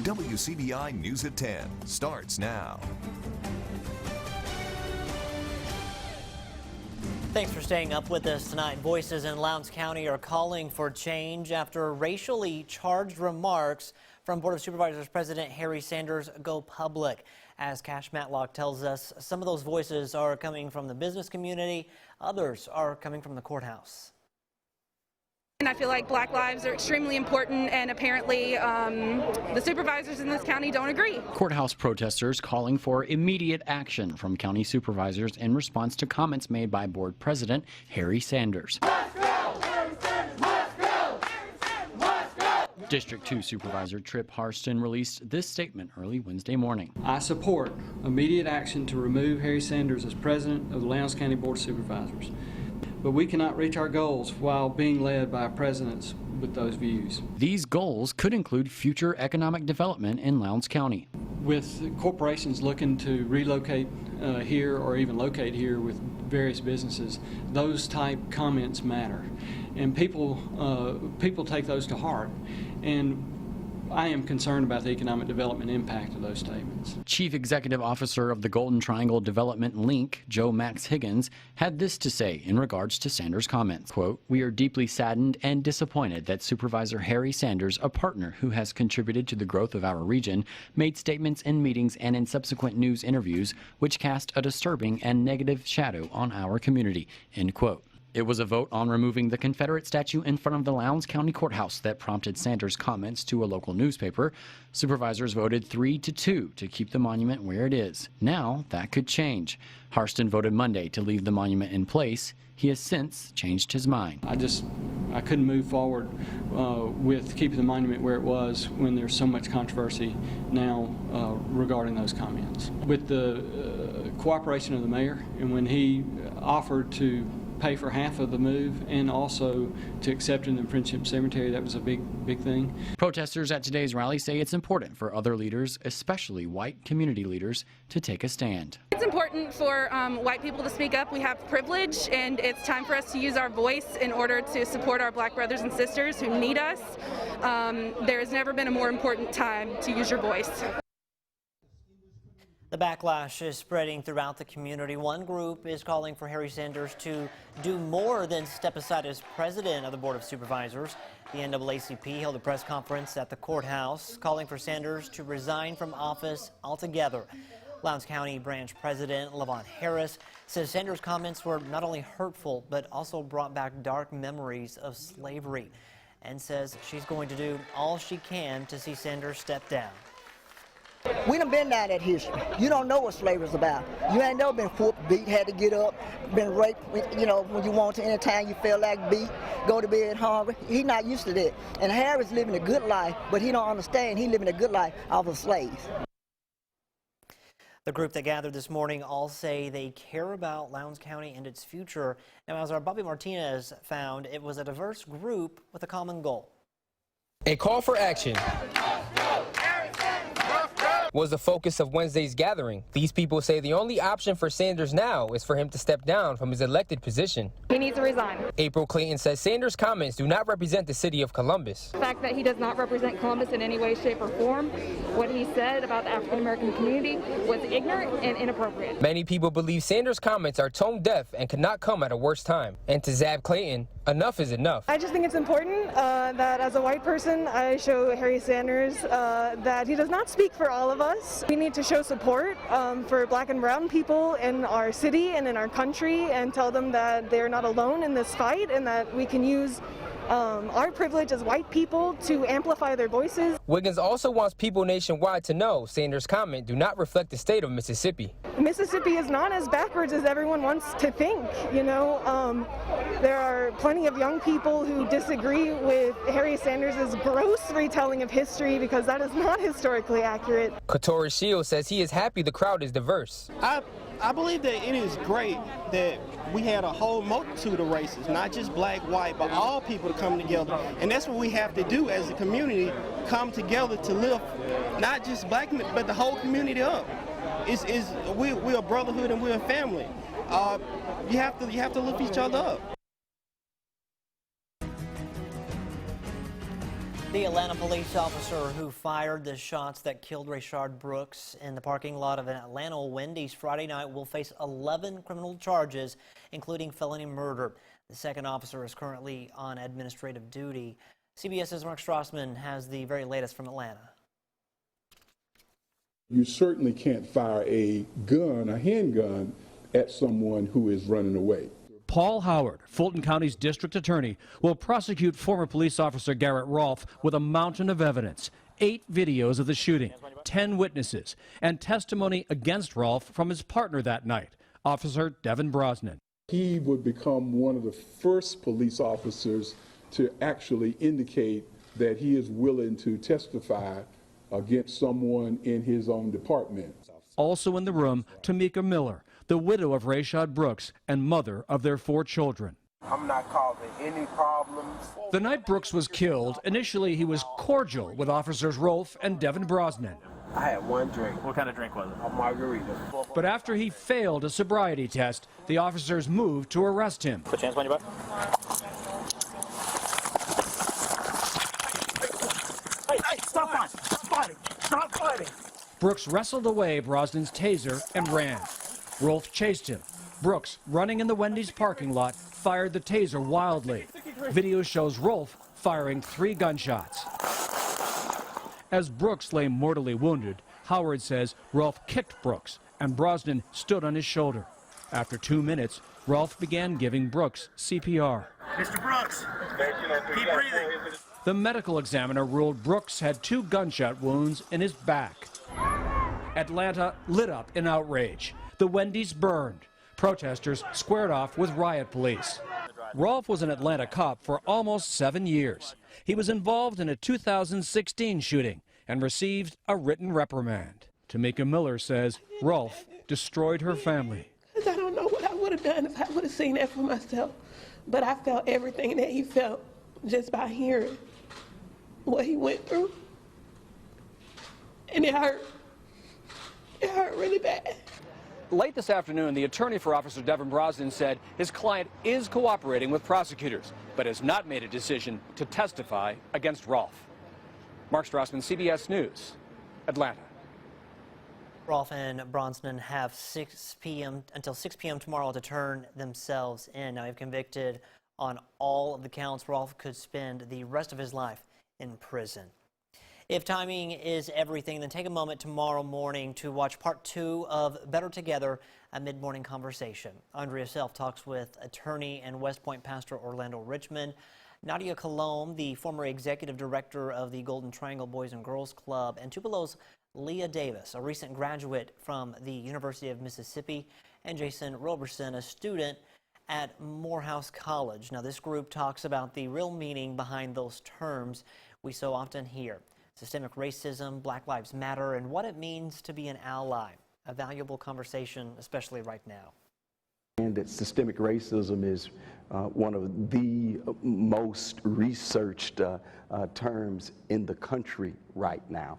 WCBI News at 10 starts now. Thanks for staying up with us tonight. Voices in Lowndes County are calling for change after racially charged remarks from Board of Supervisors President Harry Sanders go public. As Cash Matlock tells us, some of those voices are coming from the business community, others are coming from the courthouse. And I feel like Black lives are extremely important, and apparently the supervisors in this county don't agree. Courthouse protesters calling for immediate action from county supervisors in response to comments made by Board President Harry Sanders. Must go! Harry Sanders must go! Harry Sanders must go! District 2 Supervisor Tripp Harston released this statement early Wednesday morning. I support immediate action to remove Harry Sanders as president of the Lowndes County Board of Supervisors. But we cannot reach our goals while being led by presidents with those views. These goals could include future economic development in Lowndes County. With corporations looking to relocate here or even locate here with various businesses, those type comments matter. And people take those to heart. And I am concerned about the economic development impact of those statements. Chief Executive Officer of the Golden Triangle Development Link, Joe Max Higgins, had this to say in regards to Sanders' comments. Quote, "We are deeply saddened and disappointed that Supervisor Harry Sanders, a partner who has contributed to the growth of our region, made statements in meetings and in subsequent news interviews which cast a disturbing and negative shadow on our community." End quote. It was a vote on removing the Confederate statue in front of the Lowndes County Courthouse that prompted Sanders' comments to a local newspaper. Supervisors voted 3-2 to keep the monument where it is. Now that could change. Harston voted Monday to leave the monument in place. He has since changed his mind. I couldn't move forward with keeping the monument where it was when there's so much controversy now regarding those comments. With the cooperation of the mayor, and when he offered to pay for half of the move and also to accept in the Friendship Cemetery, that was a big thing. Protesters at today's rally say it's important for other leaders, especially white community leaders, to take a stand. It's important for white people to speak up. We have privilege, and it's time for us to use our voice in order to support our Black brothers and sisters who need us. There has never been a more important time to use your voice. The backlash is spreading throughout the community. One group is calling for Harry Sanders to do more than step aside as president of the Board of Supervisors. The NAACP held a press conference at the courthouse calling for Sanders to resign from office altogether. Lowndes County Branch President Levon Harris says Sanders' comments were not only hurtful but also brought back dark memories of slavery, and says she's going to do all she can to see Sanders step down. We done been down that history. You don't know what slavery's about. You ain't never been whooped, beat, had to get up, been raped, you know, when you want to, anytime you feel like beat, go to bed hungry. He not used to that. And Harry's living a good life, but he don't understand he living a good life off of slaves. The group that gathered this morning all say they care about Lowndes County and its future. Now, as our Bobby Martinez found, it was a diverse group with a common goal. A call for action was the focus of Wednesday's gathering. These people say the only option for Sanders now is for him to step down from his elected position. He needs to resign. April Clayton says Sanders' comments do not represent the city of Columbus. The fact that he does not represent Columbus in any way, shape, or form, what he said about the African American community was ignorant and inappropriate. Many people believe Sanders' comments are tone deaf and could not come at a worse time. And to Zab Clayton, enough is enough. I just think it's important that as a white person, I show Harry Sanders that he does not speak for all of us. We need to show support for Black and brown people in our city and in our country, and tell them that they're not alone in this fight and that we can use our privilege as white people to amplify their voices. Wiggins also wants people nationwide to know Sanders' comment do not reflect the state of Mississippi. Mississippi is not as backwards as everyone wants to think. You know, there are plenty of young people who disagree with Harry Sanders' gross retelling of history because that is not historically accurate. Katori Shields says he is happy the crowd is diverse. I believe that it is great that we had a whole multitude of races, not just black, white, but all people to come together. And that's what we have to do as a community, come together to lift not just black, but the whole community up. We're a brotherhood and we're a family. You have to lift each other up. The Atlanta police officer who fired the shots that killed Rayshard Brooks in the parking lot of an Atlanta Wendy's Friday night will face 11 criminal charges, including felony murder. The second officer is currently on administrative duty. CBS's Mark Strassman has the very latest from Atlanta. You certainly can't fire a gun, a handgun, at someone who is running away. Paul Howard, Fulton County's district attorney, will prosecute former police officer Garrett Rolfe with a mountain of evidence, 8 videos of the shooting, 10 witnesses, and testimony against Rolfe from his partner that night, Officer Devin Brosnan. He would become one of the first police officers to actually indicate that he is willing to testify against someone in his own department. Also in the room, Tamika Miller, the widow of Rayshard Brooks and mother of their 4 children. I'm not causing any problems. The night Brooks was killed, initially he was cordial with officers Rolfe and Devin Brosnan. I had one drink. What kind of drink was it? A margarita. But after he failed a sobriety test, the officers moved to arrest him. Put your hands on your butt. Hey, stop fighting! Stop fighting! Stop fighting! Brooks wrestled away Brosnan's taser and ran. Rolfe chased him. Brooks, running in the Wendy's parking lot, fired the taser wildly. Video shows Rolfe firing 3 gunshots. As Brooks lay mortally wounded, Howard says Rolfe kicked Brooks and Brosnan stood on his shoulder. After 2 minutes, Rolfe began giving Brooks CPR. Mr. Brooks, keep breathing. The medical examiner ruled Brooks had 2 gunshot wounds in his back. Atlanta lit up in outrage. The Wendy's burned. Protesters squared off with riot police. Rolfe was an Atlanta cop for almost 7 years. He was involved in a 2016 shooting and received a written reprimand. Tamika Miller says Rolfe destroyed her family. I don't know what I would have done if I would have seen that for myself, but I felt everything that he felt just by hearing what he went through. And it hurt. It hurt really bad. Late this afternoon, the attorney for Officer Devin Brosnan said his client is cooperating with prosecutors, but has not made a decision to testify against Rolfe. Mark Strassman, CBS News, Atlanta. Rolfe and Brosnan have until 6 p.m. tomorrow to turn themselves in. Now, if convicted on all of the counts, Rolfe could spend the rest of his life in prison. If timing is everything, then take a moment tomorrow morning to watch part 2 of Better Together, a mid-morning conversation. Andrea Self talks with attorney and West Point pastor Orlando Richmond, Nadia Colomb, the former executive director of the Golden Triangle Boys and Girls Club, and Tupelo's Leah Davis, a recent graduate from the University of Mississippi, and Jason Roberson, a student at Morehouse College. Now, this group talks about the real meaning behind those terms we so often hear. Systemic racism, Black Lives Matter, and what it means to be an ally. A valuable conversation, especially right now. And that systemic racism is one of the most researched terms in the country right now.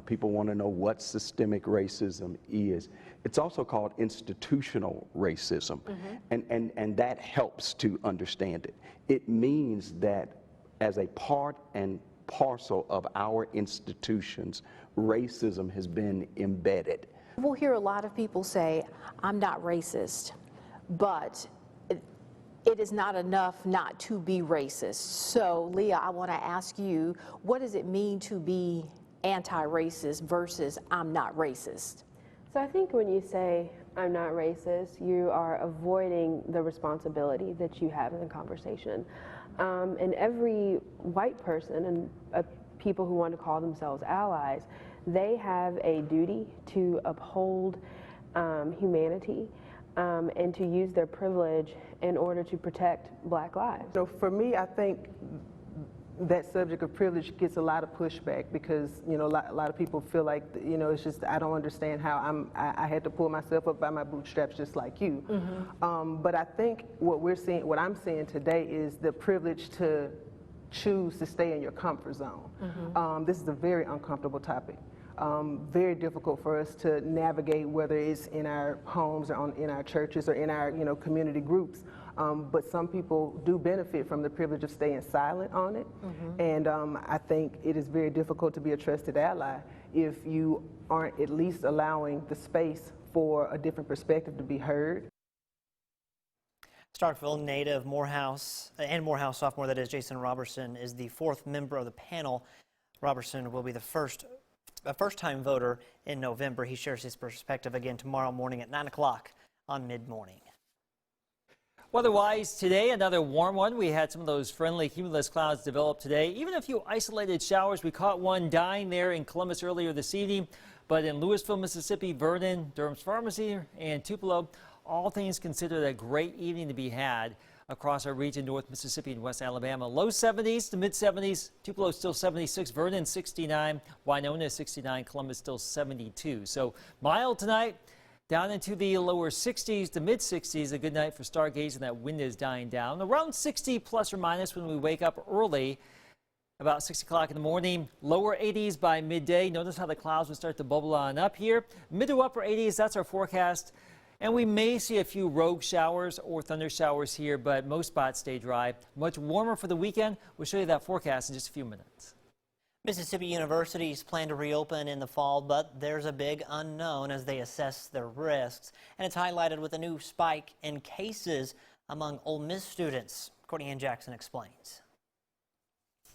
People want to know what systemic racism is. It's also called institutional racism, and that helps to understand it. It means that as a part and parcel of our institutions, racism has been embedded. We'll hear a lot of people say, I'm not racist, but it is not enough not to be racist. So, Leah, I want to ask you, what does it mean to be anti-racist versus I'm not racist? So I think when you say I'm not racist, you are avoiding the responsibility that you have in the conversation. And every white person and people who want to call themselves allies, they have a duty to uphold humanity and to use their privilege in order to protect Black lives. So for me, I think that subject of privilege gets a lot of pushback because, you know, a lot of people feel like, you know, it's just, I don't understand how I had to pull myself up by my bootstraps just like you. But I think what I'm seeing today is the privilege to choose to stay in your comfort zone. This is a very uncomfortable topic. Very difficult for us to navigate, whether it's in our homes or in our churches or in our, you know, community groups. but some people do benefit from the privilege of staying silent on it. And I think it is very difficult to be a trusted ally if you aren't at least allowing the space for a different perspective to be heard. Starkville native Morehouse sophomore, that is Jason Robertson, is the fourth member of the panel. Robertson will be the first-time voter in November. He shares his perspective again tomorrow morning at 9 o'clock on Mid-Morning. Weather-wise today, another warm one. We had some of those friendly cumulus clouds develop today. Even a few isolated showers. We caught one dying there in Columbus earlier this evening. But in Louisville, Mississippi, Vernon, Durham's Pharmacy, and Tupelo, all things considered, a great evening to be had across our region, North Mississippi and West Alabama. Low 70s to mid 70s. Tupelo still 76, Vernon 69, Winona 69, Columbus still 72. So mild tonight, down into the lower 60s to mid 60s. A good night for stargazing. That wind is dying down. Around 60 plus or minus when we wake up early. About 6 o'clock in the morning, lower 80s by midday. Notice how the clouds will start to bubble on up here. Mid to upper 80s, that's our forecast. And we may see a few rogue showers or thunder showers here, but most spots stay dry. Much warmer for the weekend. We'll show you that forecast in just a few minutes. Mississippi universities plan to reopen in the fall, but there's a big unknown as they assess their risks. And it's highlighted with a new spike in cases among Ole Miss students. Courtney Ann Jackson explains.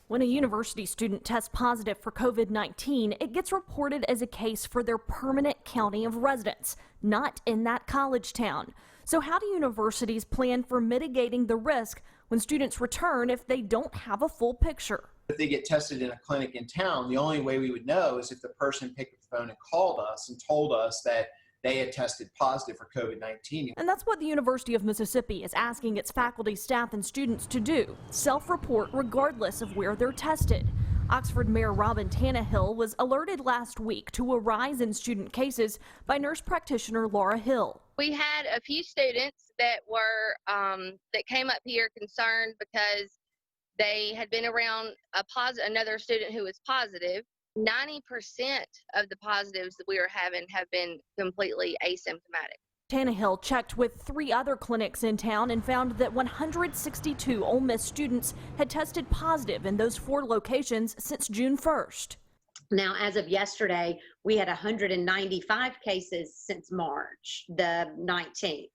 When a university student tests positive for COVID-19, it gets reported as a case for their permanent county of residence, not in that college town. So how do universities plan for mitigating the risk when students return if they don't have a full picture? If they get tested in a clinic in town, the only way we would know is if the person picked up the phone and called us and told us that they had tested positive for COVID-19. And that's what the University of Mississippi is asking its faculty, staff, and students to do. Self-report regardless of where they're tested. Oxford Mayor Robin Tannehill was alerted last week to a rise in student cases by nurse practitioner Laura Hill. We had a few students that were that came up here concerned because they had been around another student who was positive. 90% of the positives that we are having have been completely asymptomatic. Tannehill checked with 3 other clinics in town and found that 162 Ole Miss students had tested positive in those 4 locations since June 1st. Now, as of yesterday, we had 195 cases since March the 19th.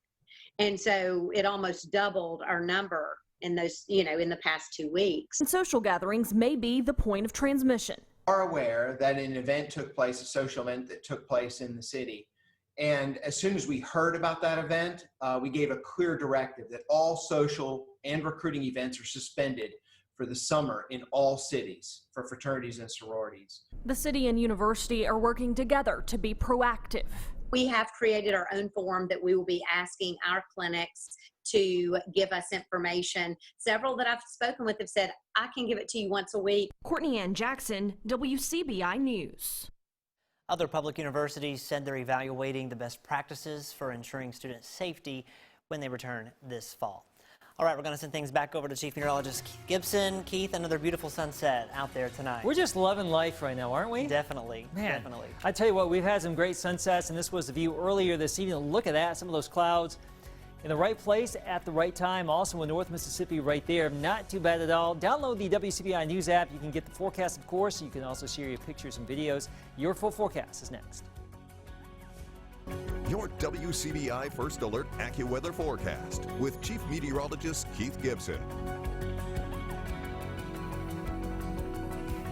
And so it almost doubled our number in those, in the past 2 weeks. And social gatherings may be the point of transmission. Are aware that an event took place, a social event that took place in the city. And as soon as we heard about that event, we gave a clear directive that all social and recruiting events are suspended for the summer in all cities for fraternities and sororities. The city and university are working together to be proactive. We have created our own form that we will be asking our clinics to give us information. Several that I've spoken with have said, I can give it to you once a week. Courtney Ann Jackson, WCBI News. Other public universities said they're evaluating the best practices for ensuring student safety when they return this fall. All right, we're going to send things back over to Chief Meteorologist Keith Gibson. Keith, another beautiful sunset out there tonight. We're just loving life right now, aren't we? Definitely, man, definitely. I tell you what, we've had some great sunsets, and this was the view earlier this evening. Look at that, some of those clouds in the right place at the right time. Also in North Mississippi right there. Not too bad at all. Download the WCBI News app. You can get the forecast, of course. You can also share your pictures and videos. Your full forecast is next. Your WCBI First Alert AccuWeather forecast with Chief Meteorologist Keith Gibson.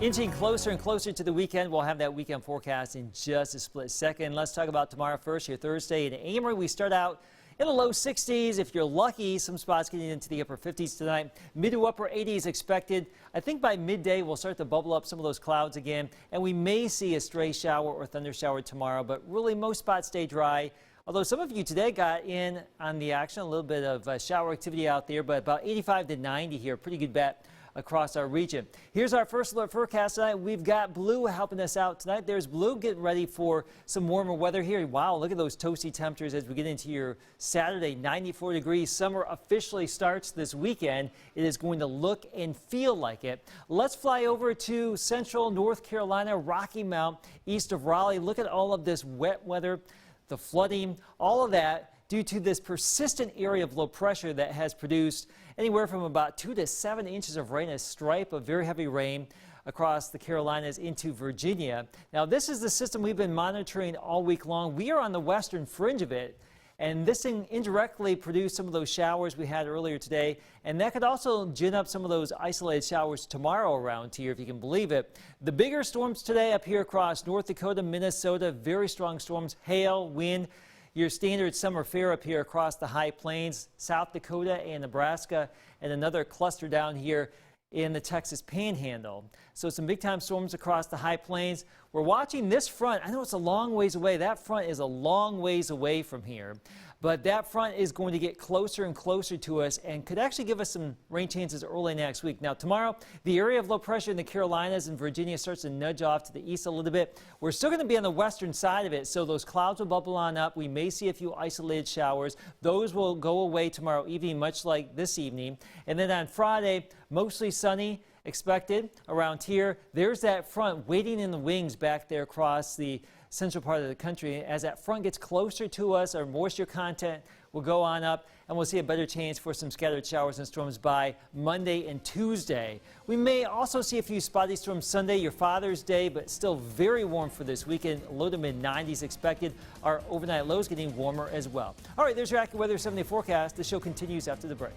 Inching closer and closer to the weekend. We'll have that weekend forecast in just a split second. Let's talk about tomorrow first. Here Thursday in Amory, we start out in the low 60s. If you're lucky, some spots getting into the upper 50s tonight. Mid to upper 80s expected. I think by midday we'll start to bubble up some of those clouds again, and we may see a stray shower or thunder shower tomorrow, but really most spots stay dry. Although some of you today got in on the action, a little bit of shower activity out there, but about 85 to 90 here. Pretty good bet across our region. Here's our first alert forecast tonight. We've got Blue helping us out tonight. There's Blue getting ready for some warmer weather here. Wow, look at those toasty temperatures as we get into your Saturday, 94 degrees. Summer officially starts this weekend. It is going to look and feel like it. Let's fly over to central North Carolina, Rocky Mount, east of Raleigh. Look at all of this wet weather, the flooding, all of that due to this persistent area of low pressure that has produced anywhere from about 2 to 7 inches of rain, a stripe of very heavy rain across the Carolinas into Virginia. Now, this is the system we've been monitoring all week long. We are on the western fringe of it, and this thing indirectly produced some of those showers we had earlier today, and that could also gin up some of those isolated showers tomorrow around here, if you can believe it. The bigger storms today up here across North Dakota, Minnesota, very strong storms, hail, wind. Your standard summer fare up here across the high plains, South Dakota and Nebraska, and another cluster down here in the Texas Panhandle. So some big time storms across the high plains. We're watching this front. I know it's a long ways away. That front is a long ways away from here, but that front is going to get closer and closer to us and could actually give us some rain chances early next week. Now tomorrow, the area of low pressure in the Carolinas and Virginia starts to nudge off to the east a little bit. We're still going to be on the western side of it, so those clouds will bubble on up. We may see a few isolated showers. Those will go away tomorrow evening, much like this evening. And then on Friday, mostly sunny expected around here. There's that front waiting in the wings back there across the central part of the country. As that front gets closer to us, our moisture content will go on up, and we'll see a better chance for some scattered showers and storms by Monday and Tuesday. We may also see a few spotty storms Sunday, your Father's Day, but still very warm for this weekend. Low to mid 90s expected. Our overnight lows getting warmer as well. All right, there's your AccuWeather 7-day forecast. The show continues after the break.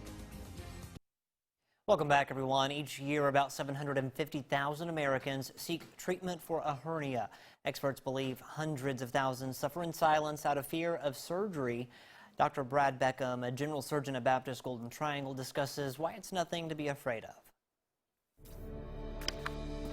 Welcome back, everyone. Each year, about 750,000 Americans seek treatment for a hernia. Experts believe hundreds of thousands suffer in silence out of fear of surgery. Dr. Brad Beckham, a general surgeon at Baptist Golden Triangle, discusses why it's nothing to be afraid of.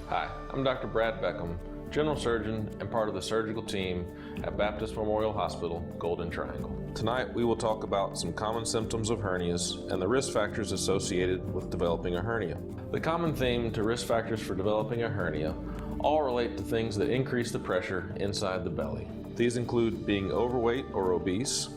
Hi, I'm Dr. Brad Beckham, general surgeon and part of the surgical team at Baptist Memorial Hospital, Golden Triangle. Tonight we will talk about some common symptoms of hernias and the risk factors associated with developing a hernia. The common theme to risk factors for developing a hernia all relate to things that increase the pressure inside the belly. These include being overweight or obese,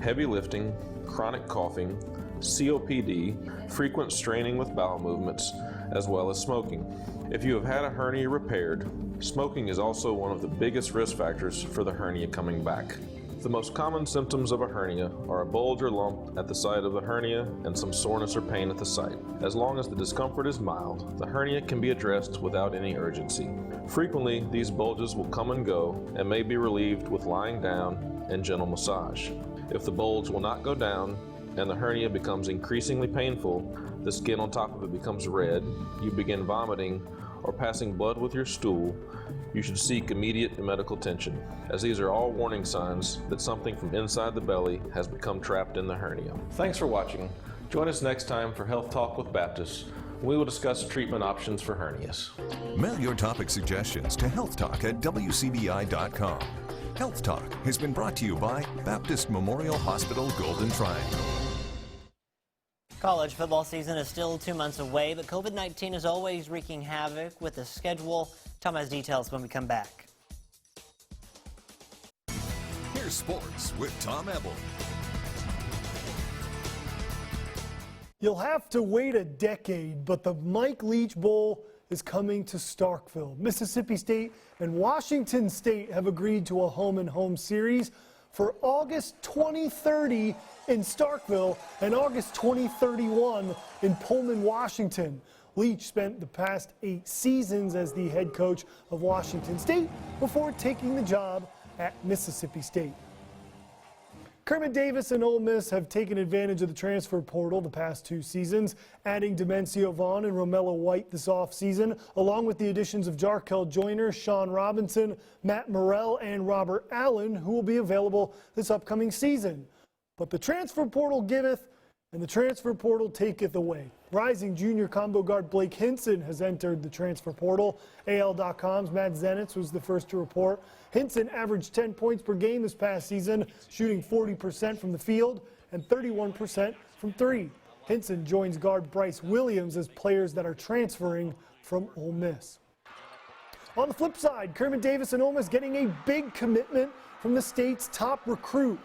heavy lifting, chronic coughing, COPD, frequent straining with bowel movements, as well as smoking. If you have had a hernia repaired, smoking is also one of the biggest risk factors for the hernia coming back. The most common symptoms of a hernia are a bulge or lump at the site of the hernia and some soreness or pain at the site. As long as the discomfort is mild, the hernia can be addressed without any urgency. Frequently, these bulges will come and go and may be relieved with lying down and gentle massage. If the bulge will not go down and the hernia becomes increasingly painful, the skin on top of it becomes red, you begin vomiting or passing blood with your stool, you should seek immediate medical attention, as these are all warning signs that something from inside the belly has become trapped in the hernia. Thanks for watching. Join us next time for Health Talk with Baptist. We will discuss treatment options for hernias. Mail your topic suggestions to healthtalk@wcbi.com. Health Talk has been brought to you by Baptist Memorial Hospital, Golden Triangle. College football season is still 2 months away, but COVID-19 is always wreaking havoc with the schedule. Tom has details when we come back. Here's sports with Tom Ebel. You'll have to wait a decade, but the Mike Leach Bowl is coming to Starkville. Mississippi State and Washington State have agreed to a home-and-home series for August 2030 in Starkville and August 2031 in Pullman, Washington. Leach spent the past 8 seasons as the head coach of Washington State before taking the job at Mississippi State. Kermit Davis and Ole Miss have taken advantage of the transfer portal the past 2 seasons, adding Demencio Vaughn and Romello White this offseason, along with the additions of Jarkel Joyner, Sean Robinson, Matt Morrell, and Robert Allen, who will be available this upcoming season. But the transfer portal giveth, and the transfer portal taketh away. Rising junior combo guard Blake Hinson has entered the transfer portal. AL.com's Matt Zenitz was the first to report. Hinson averaged 10 points per game this past season, shooting 40% from the field and 31% from 3. Hinson joins guard Bryce Williams as players that are transferring from Ole Miss. On the flip side, Kermit Davis and Ole Miss getting a big commitment from the state's top recruit.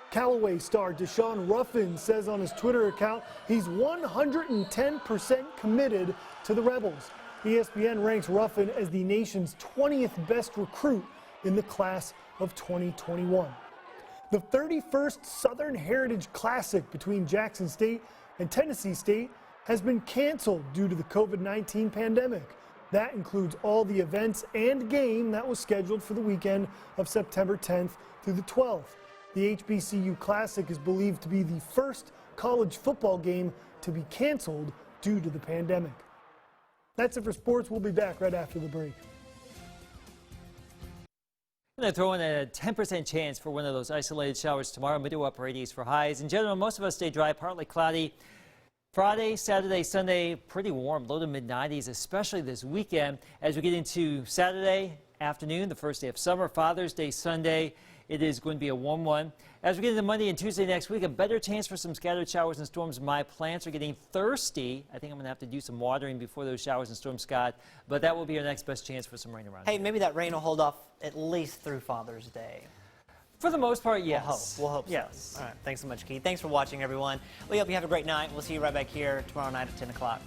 Callaway star Deshaun Ruffin says on his Twitter account he's 110% committed to the Rebels. ESPN ranks Ruffin as the nation's 20th best recruit in the class of 2021. The 31st Southern Heritage Classic between Jackson State and Tennessee State has been canceled due to the COVID-19 pandemic. That includes all the events and game that was scheduled for the weekend of September 10th through the 12th. The HBCU Classic is believed to be the first college football game to be canceled due to the pandemic. That's it for sports. We'll be back right after the break. I'm going to throw in a 10% chance for one of those isolated showers tomorrow, mid to upper 80s for highs. In general, most of us stay dry, partly cloudy. Friday, Saturday, Sunday, pretty warm, low to mid 90s, especially this weekend. As we get into Saturday afternoon, the first day of summer, Father's Day Sunday, it is going to be a warm one. As we get into Monday and Tuesday next week, a better chance for some scattered showers and storms. My plants are getting thirsty. I think I'm going to have to do some watering before those showers and storms, Scott. But that will be our next best chance for some rain around. Hey, maybe that rain will hold off at least through Father's Day. For the most part, yes. We'll hope so. Yes. All right. Thanks so much, Keith. Thanks for watching, everyone. We hope you have a great night. We'll see you right back here tomorrow night at 10 o'clock.